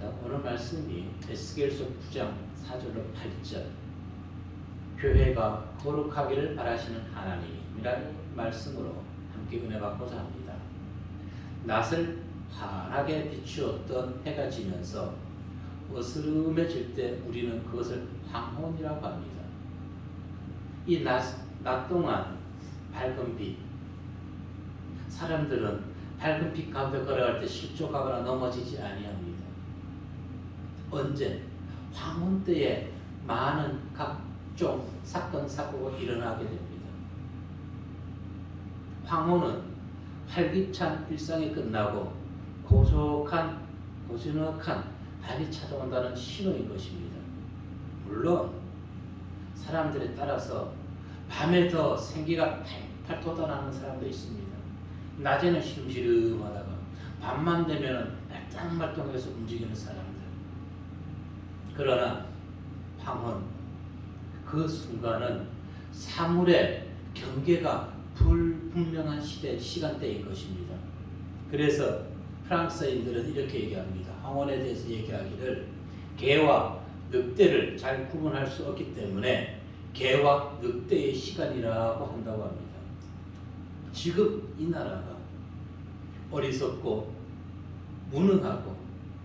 하겠습니다. 오늘 말씀이 에스겔서 9장 4절로 8절 교회가 거룩하기를 바라시는 하나님이라는 말씀으로 함께 은혜 받고자 합니다. 낯을 환하게 비추었던 해가 지면서 어스름해질 때 우리는 그것을 황혼이라고 합니다. 이 낮 동안 밝은 빛, 사람들은 밝은 빛 가운데 걸어갈 때 실족하거나 넘어지지 아니합니다. 언제? 황혼 때에 많은 각종 사건, 사고가 일어나게 됩니다. 황혼은 활기찬 일상이 끝나고 고즈넉한 밤이 찾아온다는 신호인 것입니다. 물론 사람들에 따라서 밤에 더 생기가 팔팔 돋아나는 사람도 있습니다. 낮에는 시름시름하다가 밤만 되면 말똥말똥해서 움직이는 사람들. 그러나 황혼, 그 순간은 사물의 경계가 불분명한 시간대인 것입니다. 그래서 프랑스인들은 이렇게 얘기합니다. 황혼에 대해서 얘기하기를 개와 늑대를 잘 구분할 수 없기 때문에 개와 늑대의 시간이라고 한다고 합니다. 지금 이 나라가 어리석고 무능하고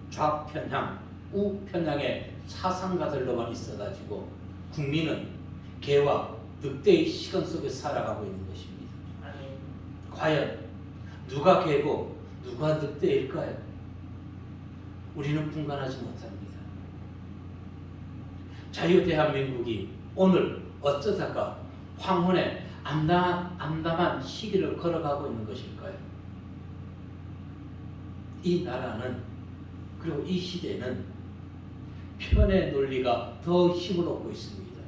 좌편향, 우편향의 사상가들로만 있어가지고 국민은 개와 늑대의 시간 속에 살아가고 있는 것입니다. 과연 누가 개고 누가 늑대일까요? 우리는 분간하지 못합니다. 자유대한민국이 오늘 어쩌다가 황혼의 암담한 시기를 걸어가고 있는 것일까요? 이 나라는, 그리고 이 시대는 편의 논리가 더 힘을 얻고 있습니다.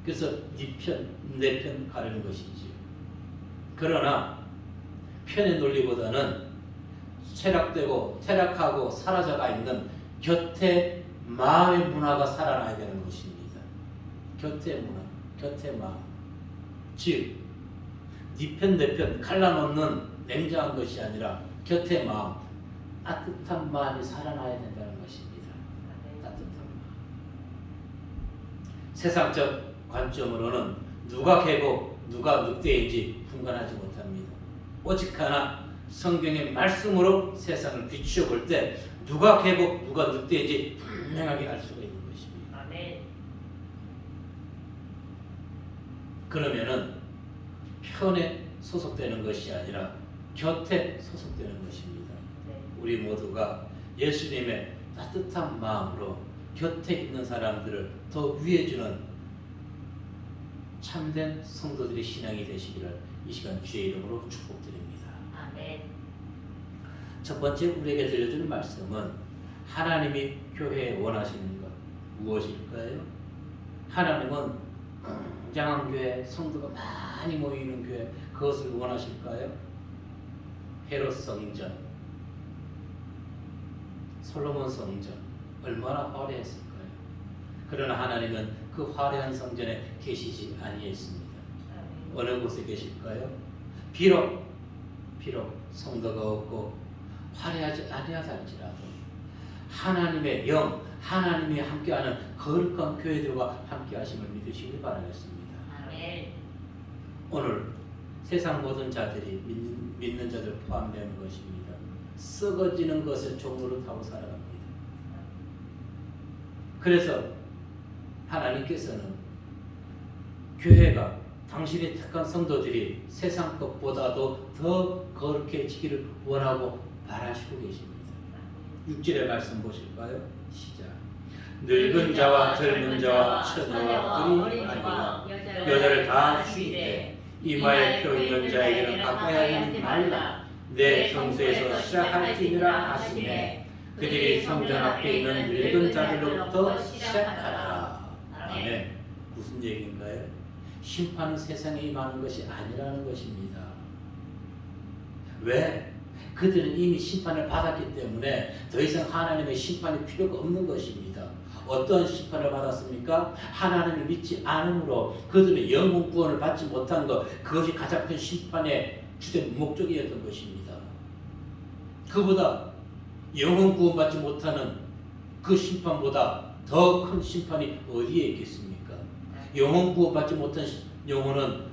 그래서 네 편, 내 편 가르는 것이지요. 그러나 편의 논리보다는 퇴락하고 사라져가 있는 곁에 마음의 문화가 살아나야 되는 것입니다. 곁의 문화, 곁의 마음. 즉, 네 편, 내 편 갈라놓는 냉정한 것이 아니라 곁의 마음, 따뜻한 마음이 살아나야 된다는 것입니다. 따뜻한 마음. 세상적 관점으로는 누가 개고 누가 늑대인지 분간하지 못합니다. 오직 하나 성경의 말씀으로 세상을 비추어 볼 때 누가 개고 누가 늑대인지 분명하게 알 수가 있는 것입니다. 아멘. 그러면은 편에 소속되는 것이 아니라 곁에 소속되는 것입니다. 네. 우리 모두가 예수님의 따뜻한 마음으로 곁에 있는 사람들을 더 위해주는 참된 성도들의 신앙이 되시기를 이 시간 주의 이름으로 축복드립니다. 아멘. 첫 번째 우리에게 들려주는 말씀은 하나님이 교회에 원하시는 것 무엇일까요? 하나님은 웅장한 교회, 성도가 많이 모이는 교회, 그것을 원하실까요? 헤롯 성전, 솔로몬 성전 얼마나 화려했을까요? 그러나 하나님은 그 화려한 성전에 계시지 아니했습니다. 어느 곳에 계실까요? 비록 성도가 없고 화려하지 아니하다 할지라도 하나님의 영, 하나님이 함께하는 거룩한 교회들과 함께하심을 믿으시길 바라겠습니다. 아멘. 오늘 세상 모든 자들이 믿는 자들 포함되는 것입니다. 썩어지는 것에 종로를 타고 살아갑니다. 그래서 하나님께서는 교회가 당신의 택한 성도들이 세상 것보다도 더 거룩해지기를 원하고 바라시고 계십니다. 6절의 말씀 보실까요? 시작. 늙은 자와 젊은 자와 처녀와 어린아이와 여자를 다 죽이되 이마에 표 있는 자에게는 가까이 하지 말라. 내 성소에서 시작할지니라 하시매 그들이 성전 앞에 있는 늙은 자들로부터 시작하라. 아멘. 무슨 얘기인가요? 심판은 세상에 임하는 것이 아니라는 것입니다. 왜? 그들은 이미 심판을 받았기 때문에 더 이상 하나님의 심판이 필요가 없는 것입니다. 어떤 심판을 받았습니까? 하나님을 믿지 않음으로 그들은 영혼 구원을 받지 못한 것, 그것이 가장 큰 심판의 주된 목적이었던 것입니다. 그보다 영혼 구원받지 못하는 그 심판보다 더 큰 심판이 어디에 있겠습니까? 영혼 구원받지 못한 영혼은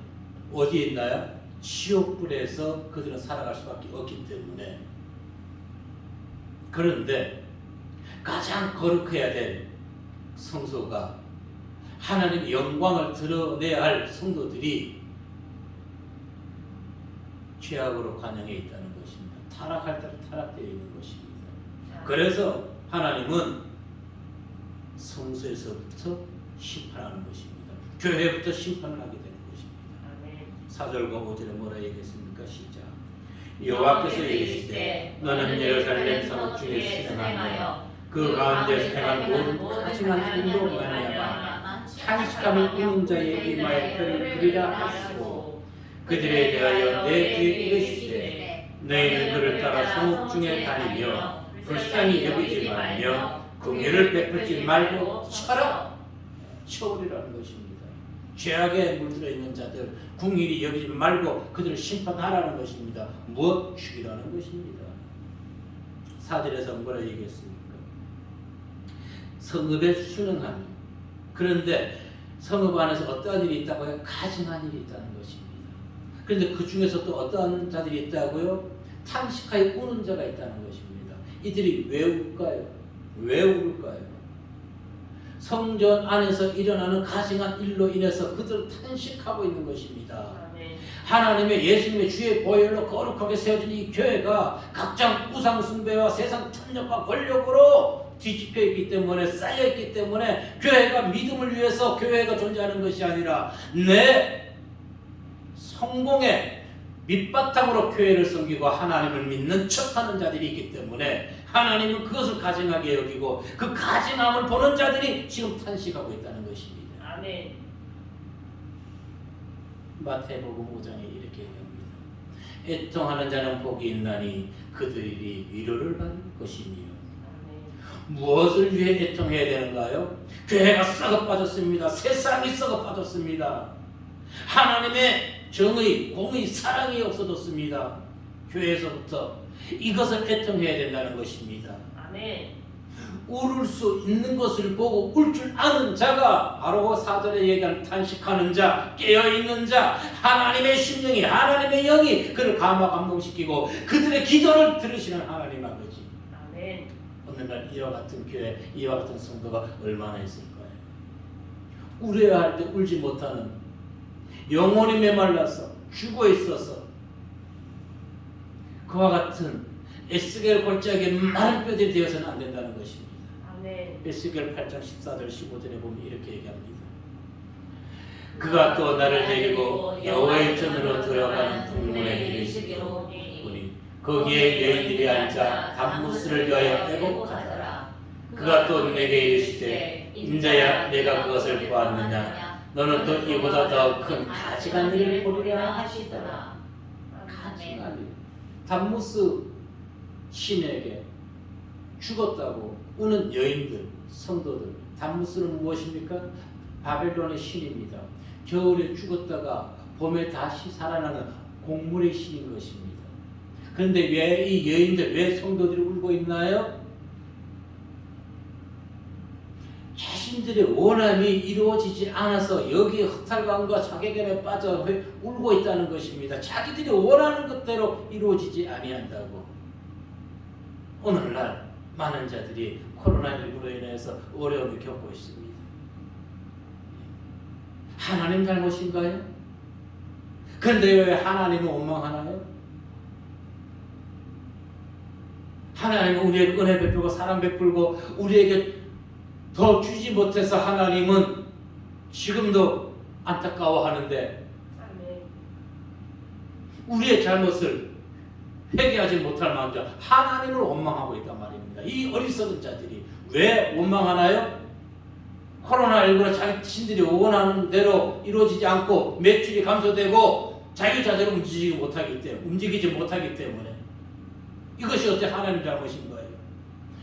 어디에 있나요? 지옥불에서 그들은 살아갈 수밖에 없기 때문에. 그런데 가장 거룩해야 될 성소가 하나님의 영광을 드러내야 할 성도들이 죄악으로 관영해 있다는 것입니다. 타락할 대로 타락되어 있는 것입니다. 그래서 하나님은 성소에서부터 심판하는 것입니다. 교회부터 심판을 하게 되는 것입니다. 4절과 5절에 뭐라 얘기했습니까? 시작. 여호와께서 이르시되 너는 예루살렘 성읍 중에 수행하며 그 가운데서 행한 모든 가증한 일로 말미암아 탄식함을 우는 자의 이마에 표를 그리라 하시고 그들에 대하여 내 귀에 이르시되 너희는 그를 따라 성읍 중에 다니며 불쌍히 여기지 말며 긍휼을 베풀지 말고 쳐버리라는 것입니다. 죄악에 물들어 있는 자들 긍휼히 여기지 말고 그들을 심판하라는 것입니다. 무엇? 죽이라는 것입니다. 4절에서 뭐라 얘기했습니까? 성읍에 순응하며. 그런데 성읍 안에서 어떠한 일이 있다고요? 가증한 일이 있다는 것입니다. 그런데 그 중에서 또 어떠한 자들이 있다고요? 탄식하여 우는 자가 있다는 것입니다. 이들이 왜 울까요? 왜 울까요? 성전 안에서 일어나는 가증한 일로 인해서 그들은 탄식하고 있는 것입니다. 하나님의 예수님의 주의 보혈로 거룩하게 세워진 이 교회가 각종 우상 숭배와 세상 천력과 권력으로 뒤집혀 있기 때문에 쌓여 있기 때문에 교회가 믿음을 위해서 교회가 존재하는 것이 아니라 내 성공의 밑바탕으로 교회를 섬기고 하나님을 믿는 척하는 자들이 있기 때문에 하나님은 그것을 가증하게 여기고 그 가증함을 보는 자들이 지금 탄식하고 있다는 것입니다. 아멘. 마태복음 5장에 이렇게 얘기합니다. 애통하는 자는 복이 있나니 그들이 위로를 받을 것이니요. 무엇을 위해 애통해야 되는가요? 교회가 썩어 빠졌습니다. 세상이 썩어 빠졌습니다. 하나님의 정의, 공의, 사랑이 없어졌습니다. 교회에서부터 이것을 애통해야 된다는 것입니다. 아멘. 울을 수 있는 것을 보고 울 줄 아는 자가 바로 4절에 얘기한 탄식하는 자, 깨어있는 자, 하나님의 심령이, 하나님의 영이 그를 감화감동시키고 그들의 기도를 들으시는 하나님 아버지. 아멘. 오늘날 이와 같은 교회, 이와 같은 성도가 얼마나 있을까요? 울어야 할 때 울지 못하는, 영혼이 메말라서 죽어 있어서 그와 같은 에스겔 골짜기에 마른 뼈들이 되어서는 안 된다는 것입니다. 아멘. 에스겔 8장 14절 15절에 보면 이렇게 얘기합니다. 그가 또 나를 데리고 여호와의 전으로 들어가는 북문에 이르시기로 보니 거기에 여인들이 앉아 단무스를 위하여 빼곡하더라. 그가 또 내게 이르시되 인자야 내가 그것을 보았느냐 너는 또 이보다 더 큰 가증한 일을 보리라 하시더라. 가증한 일. 단무스 신에게 죽었다고 우는 여인들, 성도들. 단무스는 무엇입니까? 바벨론의 신입니다. 겨울에 죽었다가 봄에 다시 살아나는 곡물의 신인 것입니다. 그런데 왜 이 여인들, 왜 성도들이 울고 있나요? 자신들의 원함이 이루어지지 않아서 여기에 허탈감과 자괴감에 빠져 울고 있다는 것입니다. 자기들이 원하는 것대로 이루어지지 아니한다고. 오늘날 많은 자들이 코로나19로 인해서 어려움을 겪고 있습니다. 하나님 잘못인가요? 그런데 왜 하나님은 원망하나요? 하나님은 우리에게 은혜 베풀고 사랑 베풀고 우리에게 더 주지 못해서 하나님은 지금도 안타까워하는데 우리의 잘못을 회개하지 못할 망정 하나님을 원망하고 있단 말입니다. 이 어리석은 자들이 왜 원망하나요? 코로나19로 자신들이 원하는 대로 이루어지지 않고 매출이 감소되고 자기 자체로 움직이지 못하기 때문에 이것이 어떻게 하나님 잘못인 거예요?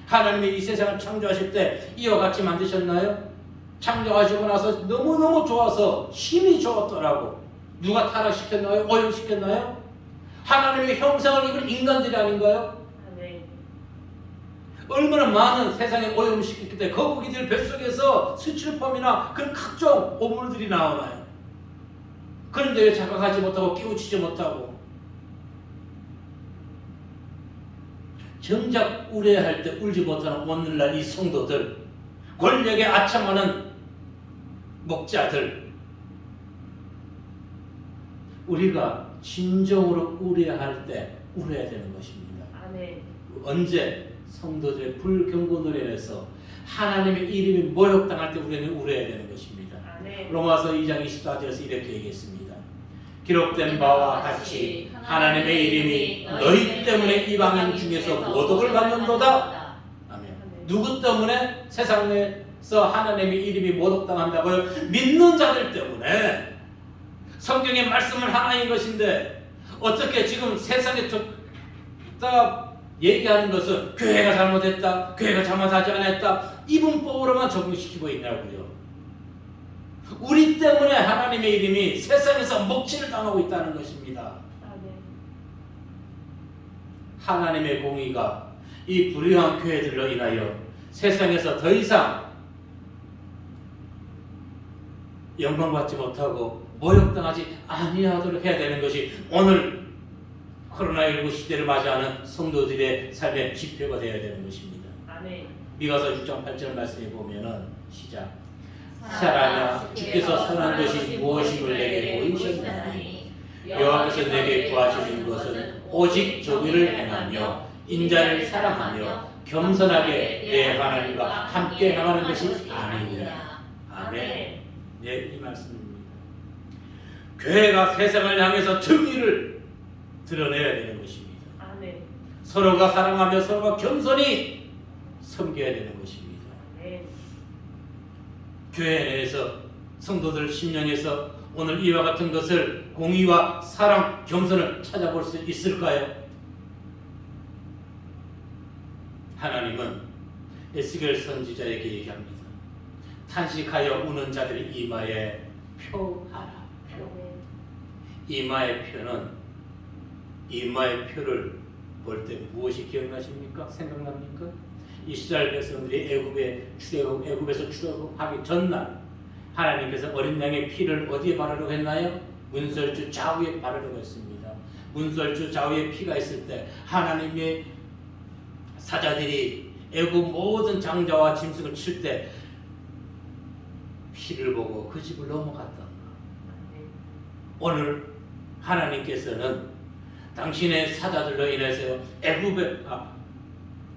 하나님이 이 세상을 창조하실 때 이와 같이 만드셨나요? 창조하시고 나서 너무너무 좋아서 힘이 좋았더라고. 누가 타락시켰나요? 오염시켰나요? 하나님의 형상을 입은 인간들이 아닌가요? 아멘. 얼마나 많은 세상에 오염을 시켰기 때문에 거북이들 뱃속에서 수출품이나 그런 각종 오물들이 나오나요? 그런데 왜 자각하지 못하고 깨우치지 못하고 정작 우려할 때 울지 못하는 오늘날 이 성도들, 권력에 아첨하는 목자들, 우리가 진정으로 우려할 때 울어야 되는 것입니다. 아멘. 언제? 성도들의 불경건으로 인해서 하나님의 이름이 모욕당할 때 우리는 울어야 되는 것입니다. 아멘. 로마서 2장 24절에서 이렇게 얘기했습니다. 기록된 바와 같이 하나님의 이름이 너희 때문에 이방인 중에서 모독을 받는도다. 아멘. 누구 때문에? 세상에서 하나님의 이름이 모독당한다고요? 믿는 자들 때문에. 성경의 말씀은 하나인 것인데 어떻게 지금 세상에 딱 얘기하는 것은 교회가 잘못했다, 교회가 잘못하지 않았다, 이분법으로만 적용시키고 있냐고요. 우리 때문에 하나님의 이름이 세상에서 먹칠을 당하고 있다는 것입니다. 아멘. 하나님의 공의가 이 불의한 교회들로 인하여 세상에서 더 이상 영광받지 못하고 모욕당하지 아니하도록 해야 되는 것이 오늘 코로나19 시대를 맞이하는 성도들의 삶의 지표가 되어야 되는 것입니다. 아멘. 미가서 6장 8절 말씀에 보면은 시작. 사랑아 주께서 선한 것이 무엇임을 내게 보이셨나니 여호와께서 내게 구하시는 것은 오직 정의를 행하며 인자를 사랑하며 겸손하게 내 하나님과 함께 행하는 것이 아니니라. 아멘. 네, 이 말씀입니다. 교회가 세상을 향해서 정의를 드러내야 되는 것입니다. 아멘. 서로가 사랑하며 서로가 겸손히 섬겨야 되는 것입니다. 아멘. 교회 내에서 성도들 심령에서 오늘 이와 같은 것을 공의와 사랑, 겸손을 찾아볼 수 있을까요? 하나님은 에스겔 선지자에게 얘기합니다. 탄식하여 우는 자들의 이마에 표하라. 아멘. 이마의 표는 이마의 표를 볼 때 무엇이 기억나십니까? 생각납니까? 이스라엘 백성들이 애굽에서 출애굽하기 전날 하나님께서 어린 양의 피를 어디에 바르려고 했나요? 문설주 좌우에 바르려고 했습니다. 문설주 좌우에 피가 있을 때 하나님의 사자들이 애굽 모든 장자와 짐승을 칠 때 피를 보고 그 집을 넘어갔다. 오늘 하나님께서는 당신의 사자들로 인해서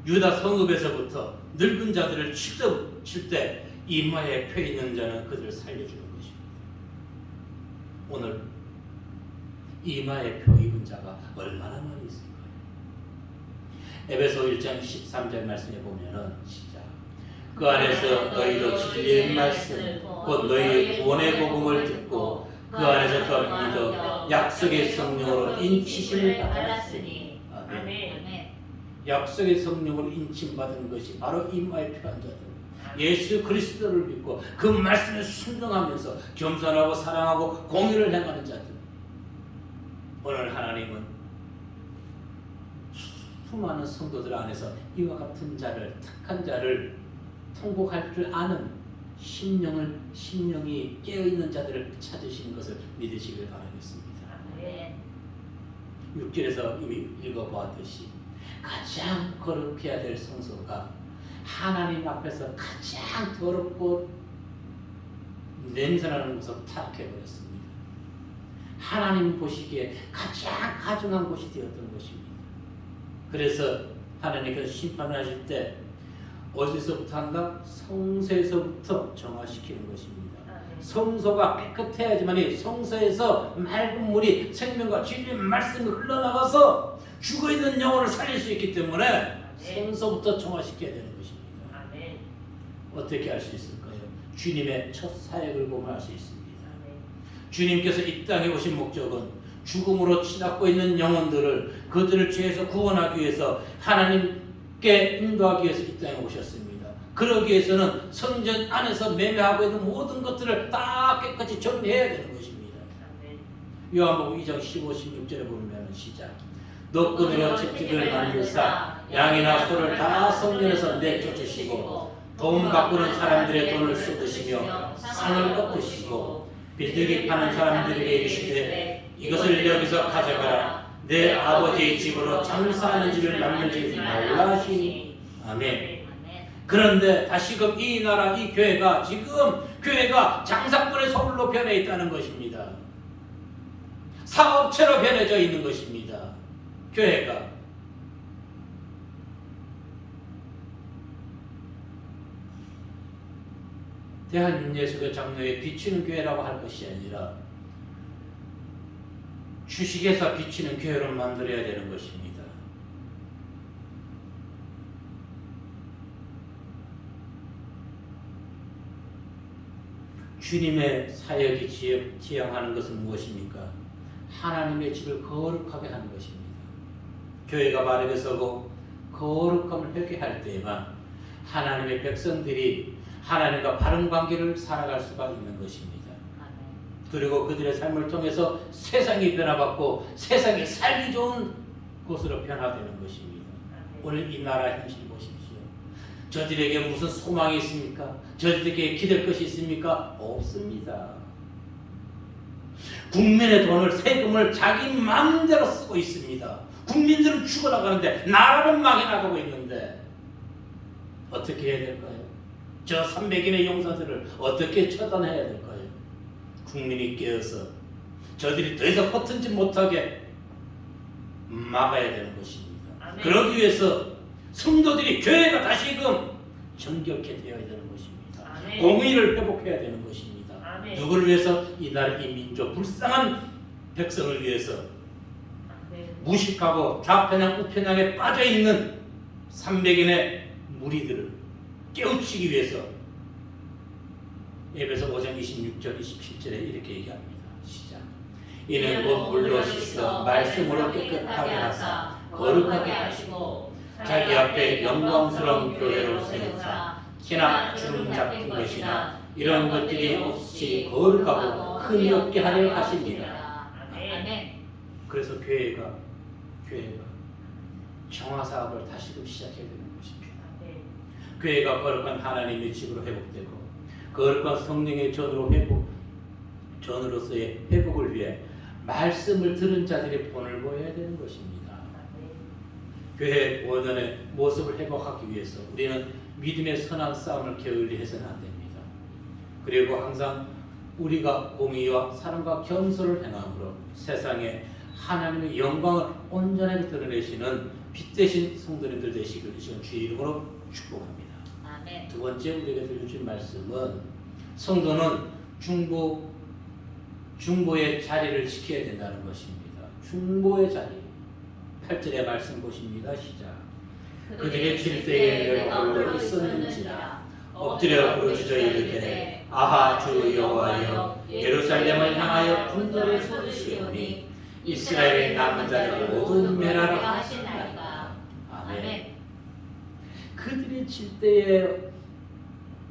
유다 성읍에서부터 늙은 자들을 칠 때 이마에 펴 있는 자는 그들을 살려주는 것입니다. 오늘 이마에 펴 입은 자가 얼마나 많이 있을까요? 에베소 1장 13절 말씀에 보면은 시작. 그 안에서 너희도 진리의 말씀 곧 너희의 구원의 복음을 듣고 그 안에서 더 믿어 약속의 성령으로 인치심을 받았으니. 아멘. 약속의 성령으로 인침받은 것이 바로 이마에 표한 자들, 예수 그리스도를 믿고 그 말씀에 순종하면서 겸손하고 사랑하고 공의를 행하는 자들. 오늘 하나님은 수많은 성도들 안에서 이와 같은 자를, 착한 자를 통곡할 줄 아는 심령이 깨어있는 자들을 찾으시는 것을 믿으시길 바라겠습니다. 6절에서 이미 읽어보았듯이 가장 거룩해야 될 성소가 하나님 앞에서 가장 더럽고 냄새나는 곳으로 타락해버렸습니다. 하나님 보시기에 가장 가증한 곳이 되었던 것입니다. 그래서 하나님께서 심판을 하실 때 어디서부터 한다? 성소에서부터 정화시키는 것입니다. 성소가 깨끗해야지만 성소에서 맑은 물이 생명과 진리의 말씀이 흘러나가서 죽어있는 영혼을 살릴 수 있기 때문에 성소부터 정화시켜야 되는 것입니다. 아멘. 어떻게 할 수 있을까요? 주님의 첫 사역을 보면 알 수 있습니다. 주님께서 이 땅에 오신 목적은 죽음으로 치닫고 있는 영혼들을 그들을 죄에서 구원하기 위해서 하나님께 인도하기 위해서 이 땅에 오셨습니다. 그러기 위해서는 성전 안에서 매매하고 있는 모든 것들을 다 깨끗이 정리해야 되는 것입니다. 요한복음 2장 15, 16절에 보면 시작. 노끈으로 채찍을 만들사 양이나 소를 다 성전에서 내쫓으시고 돈 바꾸는 사람들의 돈을 쏟으시며 상을 엎으시고 비둘기 파는 사람들에게 이르시되 이것을 여기서 가져가라. 내 아버지의 집으로 장사하는 집을 만들지 말라 하시니. 아멘. 그런데 다시금 이 나라, 이 교회가 지금 교회가 장사꾼의 소굴로 변해 있다는 것입니다. 사업체로 변해져 있는 것입니다. 교회가. 대한예수교 장로에 비추는 교회라고 할 것이 아니라 주식에서 비추는 교회로 만들어야 되는 것입니다. 주님의 사역이 지향하는 것은 무엇입니까? 하나님의 집을 거룩하게 하는 것입니다. 교회가 바르게 서고 거룩함을 회개할 때에만 하나님의 백성들이 하나님과 바른 관계를 살아갈 수가 있는 것입니다. 그리고 그들의 삶을 통해서 세상이 변화받고 세상이 살기 좋은 곳으로 변화되는 것입니다. 오늘 이 나라 현실 보십시오. 저들에게 무슨 소망이 있습니까? 저들에게 기댈 것이 있습니까? 없습니다. 국민의 돈을, 세금을 자기 마음대로 쓰고 있습니다. 국민들은 죽어나가는데 나라는 망해나가고 있는데 어떻게 해야 될까요? 저 300인의 용사들을 어떻게 처단해야 될까요? 국민이 깨어서 저들이 더 이상 허튼지 못하게 막아야 되는 것입니다. 아멘. 그러기 위해서 성도들이 교회가 다시금 정결케 되어야 되는 것입니다. 아멘. 공의를 회복해야 되는 것입니다. 아멘. 누구를 위해서? 이 나라, 이 민족, 불쌍한 백성을 위해서. 아멘. 무식하고 좌편향 우편향에 빠져있는 300인의 무리들을 깨우치기 위해서 에베소 5장 26절 27절에 이렇게 얘기합니다. 시작. 이는 곧 물로 씻어 말씀으로 깨끗하게 하사 거룩하게 하시고 자기 앞에 영광스러운 교회로 세우사 키나 주름 잡힌 것이나 이런 것들이 없이 거룩하고 흠이 없게 하려 하십니다. 아멘. 그래서 교회가 정화사업을 다시금 시작해야 되는 것입니다. 교회가 거룩한 하나님의 집으로 회복되고 거룩한 성령의 전으로서의 회복을 위해 말씀을 들은 자들이 본을 보여야 되는 것입니다. 교회 원년의 모습을 회복하기 위해서 우리는 믿음의 선한 싸움을 게을리 해서는 안 됩니다. 그리고 항상 우리가 공의와 사랑과 겸손을 행함으로 세상에 하나님의 영광을 온전하게 드러내시는 빛 대신 성도님들 되시길 이 시간 주의 이름으로 축복합니다. 아멘. 두 번째 우리에게 들려주신 말씀은 성도는 중보의 자리를 지켜야 된다는 것입니다. 중보의 자리. 8절의 말씀 보십니다. 시작. 그들의 질때에 내가 홀로 있었는지라 엎드려 부르짖어 이르되 아하 주 여호와여 예루살렘을 향하여 분노를 쏟으시오니 이스라엘의 남은 자를 모두 멸하라 하시나이다. 아멘. 그들이 질때에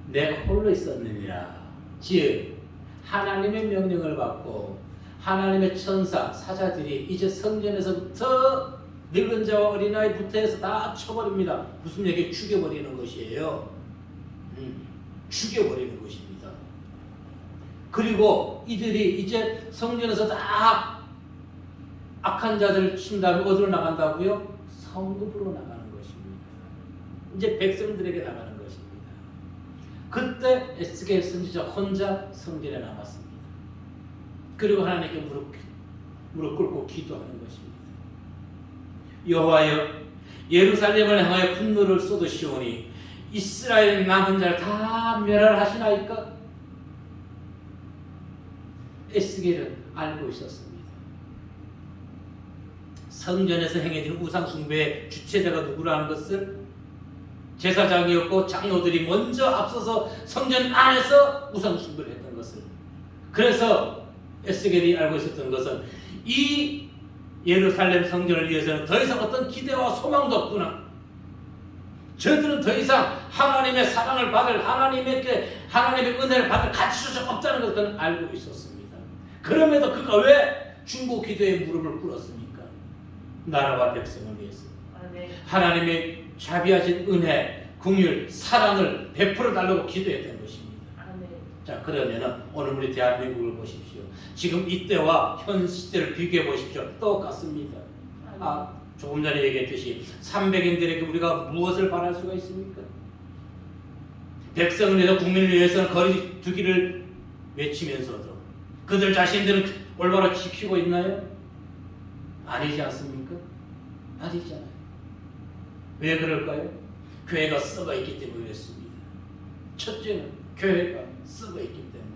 내가 홀로 있었느니라. 즉 하나님의 명령을 받고 하나님의 천사 사자들이 이제 성전에서부터 늙은 자와 어린아이부터 해서 다 쳐버립니다. 무슨 얘기? 죽여버리는 것이에요. 죽여버리는 것입니다. 그리고 이들이 이제 성전에서 다 악한 자들을 친 다음에 어디로 나간다고요? 성읍으로 나가는 것입니다. 이제 백성들에게 나가는 것입니다. 그때 에스겔 선지자 혼자 성전에 남았습니다. 그리고 하나님께 무릎 꿇고 기도하는 것입니다. 여호와여 예루살렘을 향하여 분노를 쏟으시오니 이스라엘 남은 자를 다 멸하시나이까? 에스겔은 알고 있었습니다. 성전에서 행해지는 우상 숭배의 주체자가 누구라는 것을 제사장이었고 장로들이 먼저 앞서서 성전 안에서 우상 숭배를 했던 것을. 그래서 에스겔이 알고 있었던 것은 이 예루살렘 성전을 위해서는 더 이상 어떤 기대와 소망도 없구나. 저들은 더 이상 하나님의 사랑을 받을, 하나님의 은혜를 받을 가치조차 없다는 것을 그는 알고 있었습니다. 그럼에도 그가 왜 중보 기도에 무릎을 꿇었습니까? 나라와 백성을 위해서 아멘. 하나님의 자비하신 은혜, 긍휼, 사랑을 베풀어 달라고 기도했던 것입니다. 아멘. 자, 그러면은 오늘 우리 대한민국을 보십시오. 지금 이때와 현 시대를 비교해 보십시오. 똑같습니다. 조금 전에 얘기했듯이 300인들에게 우리가 무엇을 바랄 수가 있습니까? 백성을 위해서 국민을 위해서는 거리 두기를 외치면서도 그들 자신들은 올바로 지키고 있나요? 아니지 않습니까? 아니잖아요. 왜 그럴까요? 교회가 썩어 있기 때문에 그렇습니다. 첫째는 교회가 썩어 있기 때문에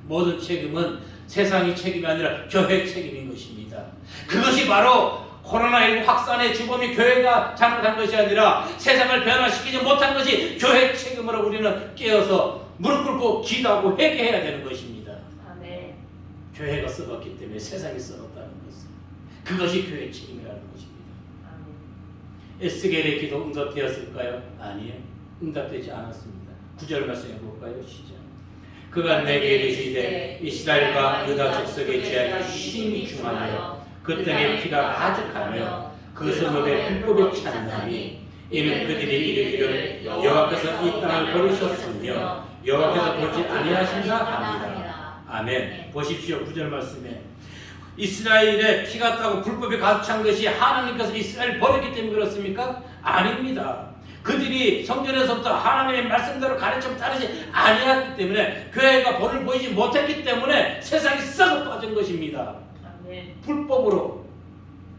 모든 책임은 세상의 책임이 아니라 교회 책임인 것입니다. 그것이 바로 코로나19 확산의 주범이 교회가 잘못한 것이 아니라 세상을 변화시키지 못한 것이 교회 책임으로 우리는 깨어서 무릎 꿇고 기도하고 회개해야 되는 것입니다. 아멘. 교회가 썩었기 때문에 세상이 썩었다는 것은 그것이 교회 책임이라는 것입니다. 아멘. 에스겔의 기도 응답되었을까요? 아니에요. 응답되지 않았습니다. 9절 말씀해 볼까요? 시작. 그가 내게 이르시되 이스라엘과 유다 족속의 죄악이 심히 중하여 그 땅에 피가 가득하며 그 성읍에 불법이 찬나니 이는 그들이 이르기를 여호와께서 이 땅을 버리셨으며 여호와께서 보지 아니하신다 합니다. 아멘. 보십시오. 9절 말씀에 이스라엘에 피가 따고 불법이 가득 찬 것이 하나님께서 이스라엘을 버렸기 때문에 그렇습니까? 아닙니다. 그들이 성전에서부터 하나님의 말씀대로 가르침 따르지 아니했기 때문에 교회가 본을 보이지 못했기 때문에 세상이 썩어 빠진 것입니다. 아멘. 불법으로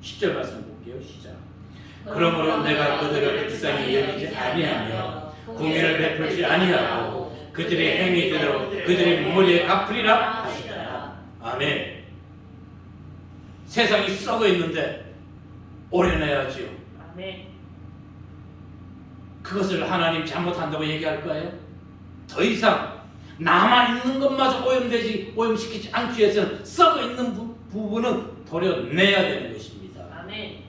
10절 말씀 볼게요. 시작. 그러므로 내가 그들을 불쌍히 여기지 아니하며 공의를 베풀지 아니하고 그들의 행위대로 그들의 머리에 갚으리라 하시더라. 아멘. 세상이 썩어 있는데 오려내야지요. 아멘. 그것을 하나님 잘못한다고 얘기할까요? 더 이상 남아있는 것마저 오염시키지 않기 위해서는 썩어 있는 부분은 도려내야 되는 것입니다. 아멘.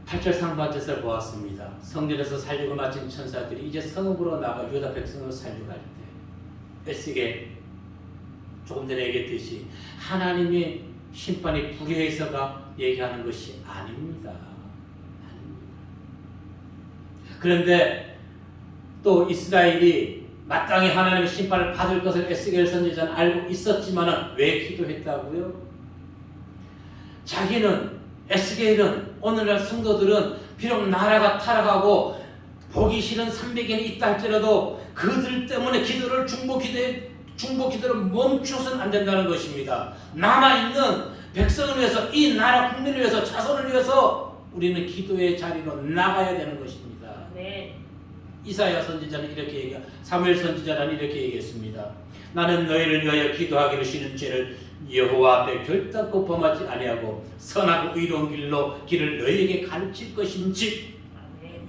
8절 상반절을 보았습니다. 성전에서 살육을 마친 천사들이 이제 성읍으로 나가 유다 백성을 살육할 때 에스겔 조금 전에 얘기했듯이 하나님의 심판이 불의해서가 얘기하는 것이 아닙니다. 그런데 또 이스라엘이 마땅히 하나님의 심판을 받을 것을 에스겔 선지자는 알고 있었지만 왜 기도했다고요? 자기는 에스겔은 오늘날 성도들은 비록 나라가 타락하고 보기 싫은 300인이 있다 할지라도 그들 때문에 기도를 중보 기도를 멈춰서는 안 된다는 것입니다. 남아있는 백성을 위해서 이 나라 국민을 위해서 자손을 위해서 우리는 기도의 자리로 나가야 되는 것입니다. 아멘. 이사야 선지자는 이렇게 사무엘 선지자는 이렇게 얘기했습니다. 나는 너희를 위하여 기도하기를 쉬는 죄를 여호와 앞에 결단코 범하지 아니하고 선하고 의로운 길을 너희에게 가르칠 것인지. 아멘.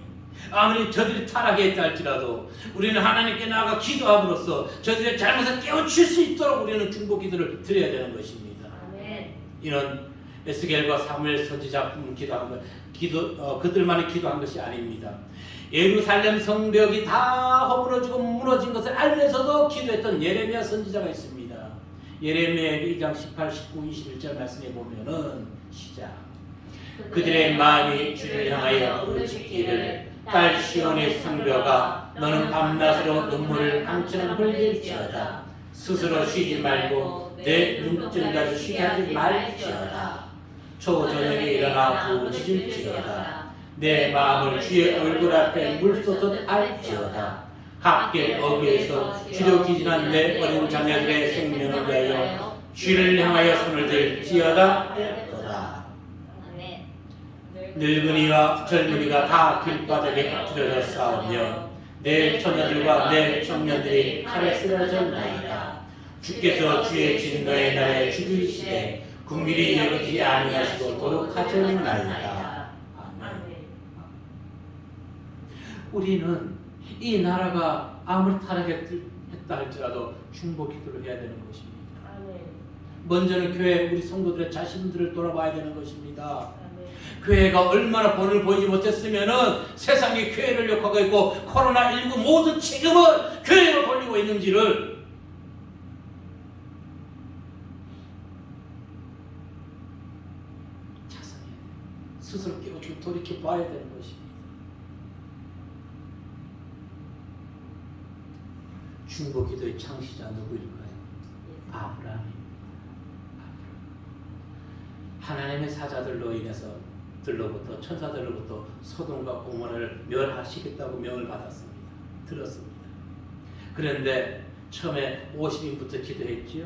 아무리 저들이 타락했다 할지라도 우리는 하나님께 나아가 기도함으로써 저들의 잘못을 깨우칠 수 있도록 우리는 중보 기도를 드려야 되는 것입니다. 아멘. 이는 에스겔과 사무엘 선지자뿐 그들만이 기도한 것이 아닙니다. 예루살렘 성벽이 다 허물어지고 무너진 것을 알면서도 기도했던 예레미야 선지자가 있습니다. 예레미야 2장 18, 19, 21절 말씀에 보면은 시작. 그들의 마음이 주를 향하여 부르짖기를 딸 시온의 성벽아 너는 밤낮으로 눈물을 강처럼 흘릴지어다. 스스로 쉬지 말고 내 눈물까지 쉬게 하지 말지어다. 초저녁에 일어나 부르짖을지어다. 내 마음을 주의 얼굴 앞에 물쏟듯 알지어다. 각길 어귀에서 주려 기진한 내 어린 자녀들의 생명을 위하여 주를 향하여 손을 들지어다 하였도다. 늙은이와 젊은이가 다 길바닥에 엎드려 싸우며 내 처녀들과 내 청년들이 칼에 쓰러졌나이다. 주께서 주의 진노의 날에 죽이시되 국민이 여기지 아니하시고 도둑하셨나이다. 우리는 이 나라가 아무리 타락했다 할지라도 중보 기도를 해야 되는 것입니다. 아멘. 먼저는 교회 우리 성도들의 자신들을 돌아봐야 되는 것입니다. 아멘. 교회가 얼마나 본을 보이지 못했으면은 세상이 교회를 욕하고 있고 코로나19 모든 책임을 교회가 돌리고 있는지를 돌이켜 봐야 되는 것입니다. 중보 기도의 창시자 누구일까요? 아브라함입니다. 하나님의 사자들로 인해서 들로부터 천사들로부터 소돔과 고모라를 멸하시겠다고 명을 받았습니다. 들었습니다. 그런데 처음에 50인부터 기도했지요.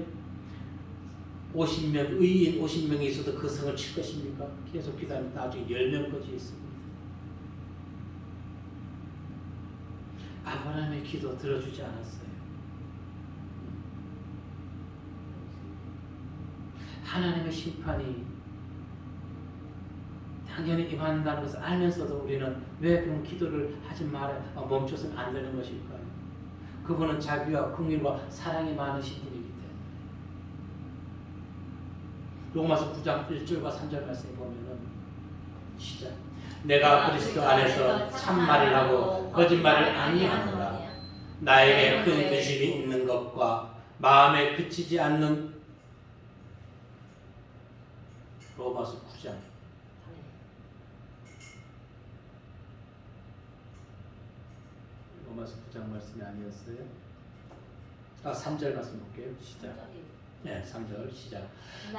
50명, 의인 50명이 있어도 그 성을 칠 것입니까? 계속 기도하면 나중에 10명까지 있습니다. 아브라함의 기도 들어주지 않았어요. 하나님의 심판이 당연히 임한다는 것을 알면서도 우리는 왜 그런 기도를 하지 멈춰서는 안 되는 것일까요? 그분은 자비와 긍휼과 사랑이 많으신 분이기 때문에. 로마서 9장 1절과 3절 말씀에 보면은 시작. 내가 그리스도 안에서 참말을 하고 거짓말을 아니하노라. 나에게 큰 근심이 있는 것과 마음에 그치지 않는 로마서 9장 로마서 9장 말씀이 아니었어요? 3절 말씀 볼게요. 시작. 네, 3절 시작.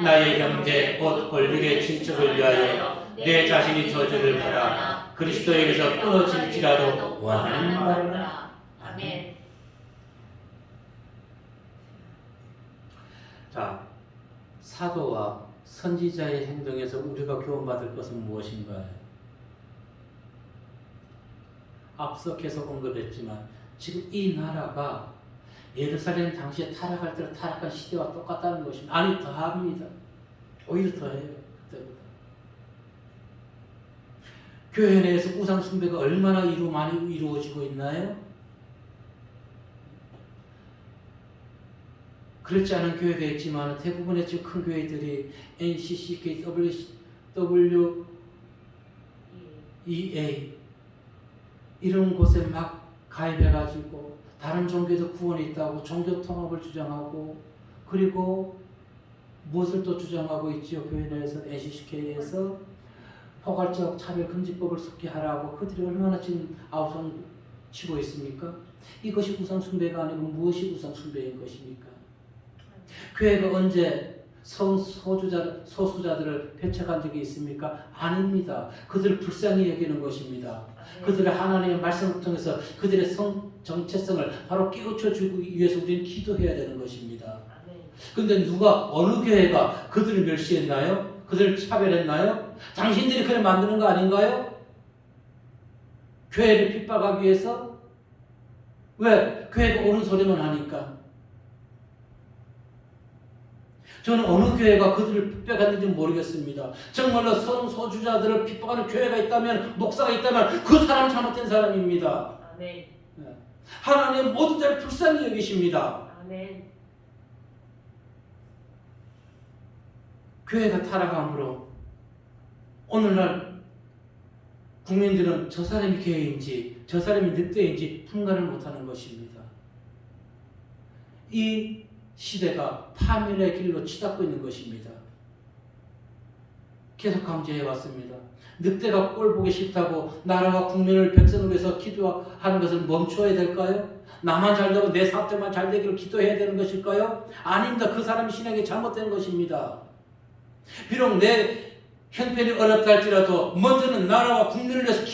나의 형제 곧 권력의 친척을 위하여 내 자신이 저주를 받아 그리스도에게서 끊어질지라도 원하는 말을 아멘. 자, 사도와 선지자의 행동에서 우리가 교훈받을 것은 무엇인가요? 앞서 계속 언급했지만 지금 이 나라가 예루살렘 당시에 타락할 때 타락한 시대와 똑같다는 것입니다. 아니 더합니다. 오히려 더해요. 그때보다. 교회 내에서 우상 숭배가 얼마나 많이 이루어지고 있나요? 그렇지 않은 교회가 있지만 대부분의 지금 큰 교회들이 NCCK, WEA 이런 곳에 막 가입해가지고 다른 종교에도 구원이 있다고 종교 통합을 주장하고 그리고 무엇을 또 주장하고 있지요? 교회 내에서 NCCK에서 포괄적 차별금지법을 속기하라고 그들이 얼마나 지금 아우성 치고 있습니까? 이것이 우상숭배가 아니고 무엇이 우상숭배인 것입니까? 교회가 언제 소수자들을 배척한 적이 있습니까? 아닙니다. 그들을 불쌍히 여기는 것입니다. 그들의 하나님의 말씀을 통해서 그들의 정체성을 바로 깨우쳐주기 위해서 우리는 기도해야 되는 것입니다. 그런데 어느 교회가 그들을 멸시했나요? 그들을 차별했나요? 당신들이 그래 만드는 거 아닌가요? 교회를 핍박하기 위해서? 왜? 교회가 옳은 소리만 하니까. 저는 어느 교회가 그들을 핍박했는지 모르겠습니다. 정말로 소주자들을 핍박하는 교회가 있다면, 목사가 있다면 그 사람 잘못된 사람입니다. 아멘. 하나님 모든 자를 불쌍히 여기십니다. 아멘. 교회가 타락함으로 오늘날 국민들은 저 사람이 교회인지 저 사람이 늑대인지 분간을 못하는 것입니다. 이 시대가 파멸의 길로 치닫고 있는 것입니다. 계속 강조해 왔습니다. 늑대가 꼴 보기 싫다고 나라와 국민을 백성을 위해서 기도하는 것을 멈춰야 될까요? 나만 잘 되고 내 사업자만 잘 되기를 기도해야 되는 것일까요? 아닙니다. 그 사람의 신앙이 잘못된 것입니다. 비록 내 형편이 어렵다 할지라도 먼저는 나라와 국민을 위해서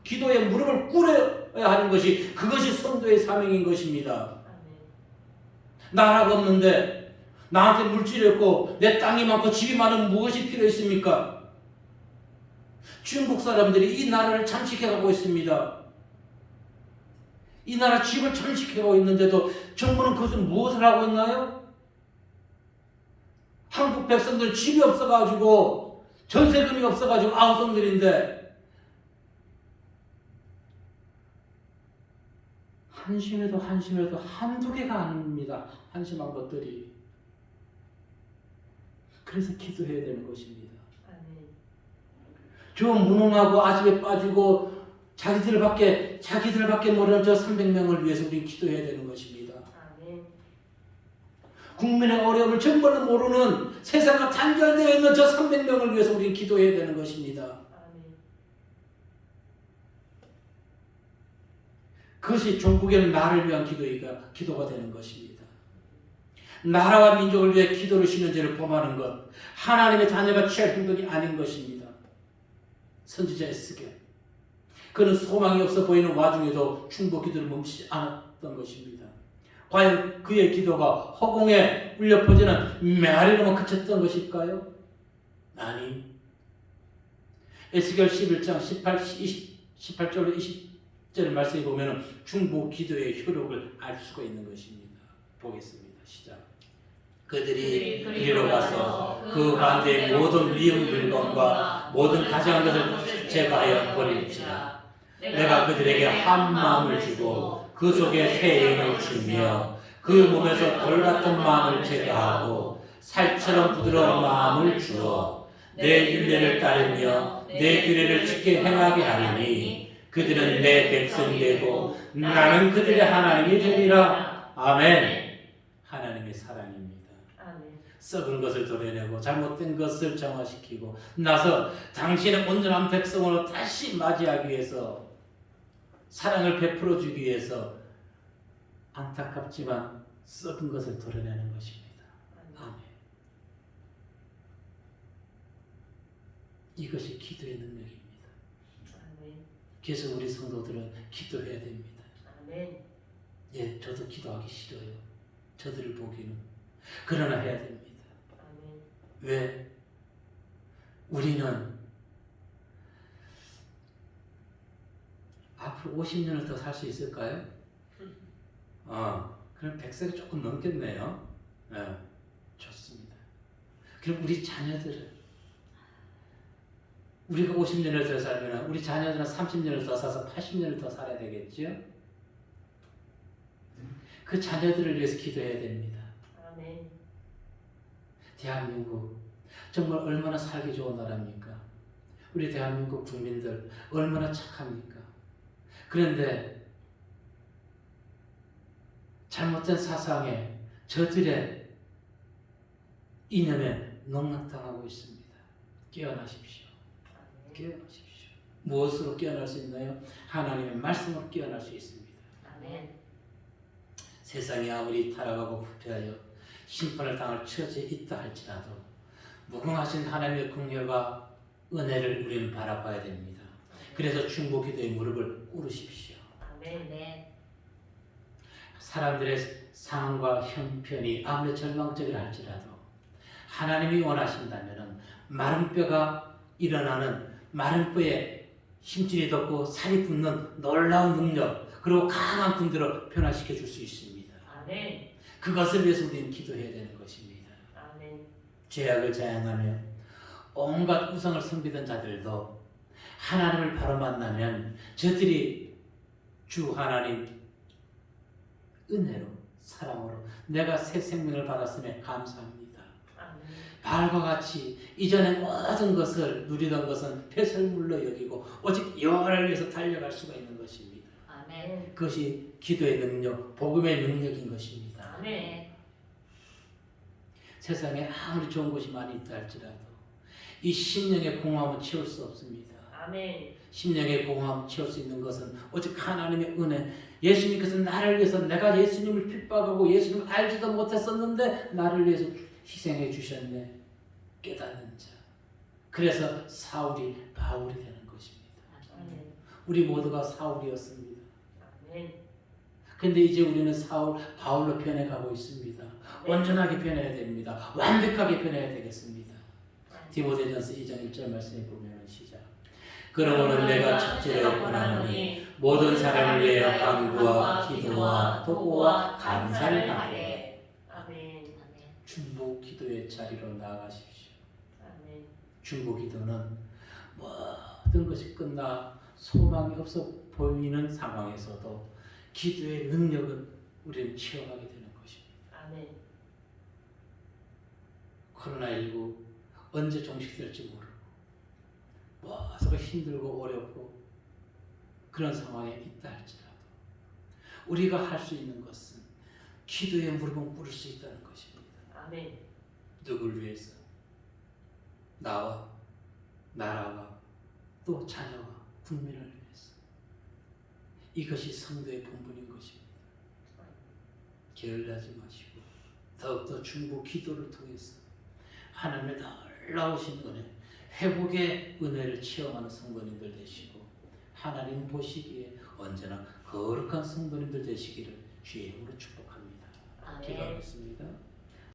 기도에 무릎을 꿇어야 하는 것이 그것이 성도의 사명인 것입니다. 나라가 없는데 나한테 물질이 없고 내 땅이 많고 집이 많으면 무엇이 필요 있습니까? 중국 사람들이 이 나라를 잠식해가고 있습니다. 이 나라 집을 잠식해가고 있는데도 정부는 그것을 무엇을 하고 있나요? 한국 백성들 집이 없어가지고 전세금이 없어가지고 아우성들인데 한심해도 한두 개가 아닙니다. 한심한 것들이. 그래서 기도해야 되는 것입니다. 저 무능하고 아집에 빠지고 자기들밖에 모르는 저 300명을 위해서 우리 기도해야 되는 것입니다. 국민의 어려움을 정말로 모르는 세상과 단절되어 있는 저 300명을 위해서 우리 기도해야 되는 것입니다. 그것이 종국의 나를 위한 기도가 되는 것입니다. 나라와 민족을 위해 기도를 쉬는 죄를 범하는 것, 하나님의 자녀가 취할 행동이 아닌 것입니다. 선지자 에스겔, 그는 소망이 없어 보이는 와중에도 중보 기도를 멈추지 않았던 것입니다. 과연 그의 기도가 허공에 울려 퍼지는 메아리로만 그쳤던 것일까요? 아니, 에스겔 11장 18절로 20절 말씀에 보면 중보 기도의 효력을 알 수가 있는 것입니다. 보겠습니다. 시작. 그들이 그리로 가서 그 반대의 모든 미운 물건과 모든 가증한 것을 제거하여 버릴지라. 내가 그들에게 한 마음을 주고 그 속에 새 영을 주며 그 몸에서 돌 같은 마음을 제거하고 살처럼 부드러운 마음을 주어 내 율례를 따르며 내 규례를 지켜 행하게 하리니 그들은 내 백성이 되고 나는 그들의 하나님이 되리라. 아멘. 하나님의 사랑입니다. 썩은 것을 도려내고 잘못된 것을 정화시키고 나서 당신의 온전한 백성으로 다시 맞이하기 위해서 사랑을 베풀어 주기 위해서 안타깝지만 썩은 것을 도려내는 것입니다. 아멘. 이것이 기도의 능력입니다. 그래서 우리 성도들은 기도해야 됩니다. 예, 저도 기도하기 싫어요. 저들을 보기는. 그러나 해야 됩니다. 왜? 우리는 앞으로 50년을 더 살 수 있을까요? 그럼 100세가 조금 넘겠네요. 네, 좋습니다. 그럼 우리 자녀들은 우리가 50년을 더 살면 우리 자녀들은 30년을 더 살아서 80년을 더 살아야 되겠죠? 그 자녀들을 위해서 기도해야 됩니다. 대한민국 정말 얼마나 살기 좋은 나라입니까? 우리 대한민국 국민들 얼마나 착합니까? 그런데 잘못된 사상에 저들의 이념에 농락당하고 있습니다. 깨어나십시오. 깨어나십시오. 무엇으로 깨어날 수 있나요? 하나님의 말씀으로 깨어날 수 있습니다. 세상이 아무리 타락하고 부패하여 심판을 당할 처지에 있다 할지라도 무궁하신 하나님의 긍휼과 은혜를 우리는 바라봐야 됩니다. 그래서 중보 기도의 무릎을 꿇으십시오. 사람들의 상황과 형편이 아무리 절망적이라 할지라도 하나님이 원하신다면 마른 뼈가 일어나는 마른 뼈에 힘줄이 돋고 살이 붙는 놀라운 능력 그리고 강한 군대로 변화시켜 줄 수 있습니다. 그것을 위해서 우리는 기도해야 되는 것입니다. 죄악을 자행하며 온갖 우상을 섬기던 자들도 하나님을 바로 만나면 저들이 주 하나님 은혜로 사랑으로 내가 새 생명을 받았음에 감사합니다. 바알과 같이 이전에 모든 것을 누리던 것은 배설물로 여기고 오직 여호와를 위해서 달려갈 수가 있는 것입니다. 그것이 기도의 능력, 복음의 능력인 것입니다. 세상에 아무리 좋은 곳이 많이 있다 할지라도 이 심령의 공허함은 채울 수 없습니다. 심령의 공허함을 채울 수 있는 것은 오직 하나님의 은혜. 예수님께서 나를 위해서 내가 예수님을 핍박하고 예수님을 알지도 못했었는데 나를 위해서 희생해 주셨네. 깨닫는 자. 그래서 사울이 바울이 되는 것입니다. 우리 모두가 사울이었습니다. 근데 이제 우리는 바울로 변해가고 있습니다. 온전하게 변해야 됩니다. 완벽하게 변해야 되겠습니다. 디모데전서 2장 1절 말씀에 보면 시작. 그러므로 내가 첫째로 권하노니 모든 사람을 위하여 간구와 기도와 도구와 감사를 하되. 중보 기도의 자리로 나아가십시오. 중보 기도는 모든 것이 끝나 소망이 없어 보이는 상황에서도 기도의 능력은 우리는 체험하게 되는 것입니다. 코로나19 언제 종식될지 모르고 모두가 힘들고 어렵고 그런 상황에 있다 할지라도 우리가 할 수 있는 것은 기도의 무릎은 꿇을 수 있다는 것입니다. 누굴 위해서? 나와 나라와 또 자녀와 국민을 위해서. 이것이 성도의 본분인 것입니다. 게을리하지 마시고 더욱더 중보 기도를 통해서 하나님의 놀라우신 은혜, 회복의 은혜를 체험하는 성도님들 되시고 하나님 보시기에 언제나 거룩한 성도님들 되시기를 주의 이름으로 축복합니다. 아멘. 기도하겠습니다.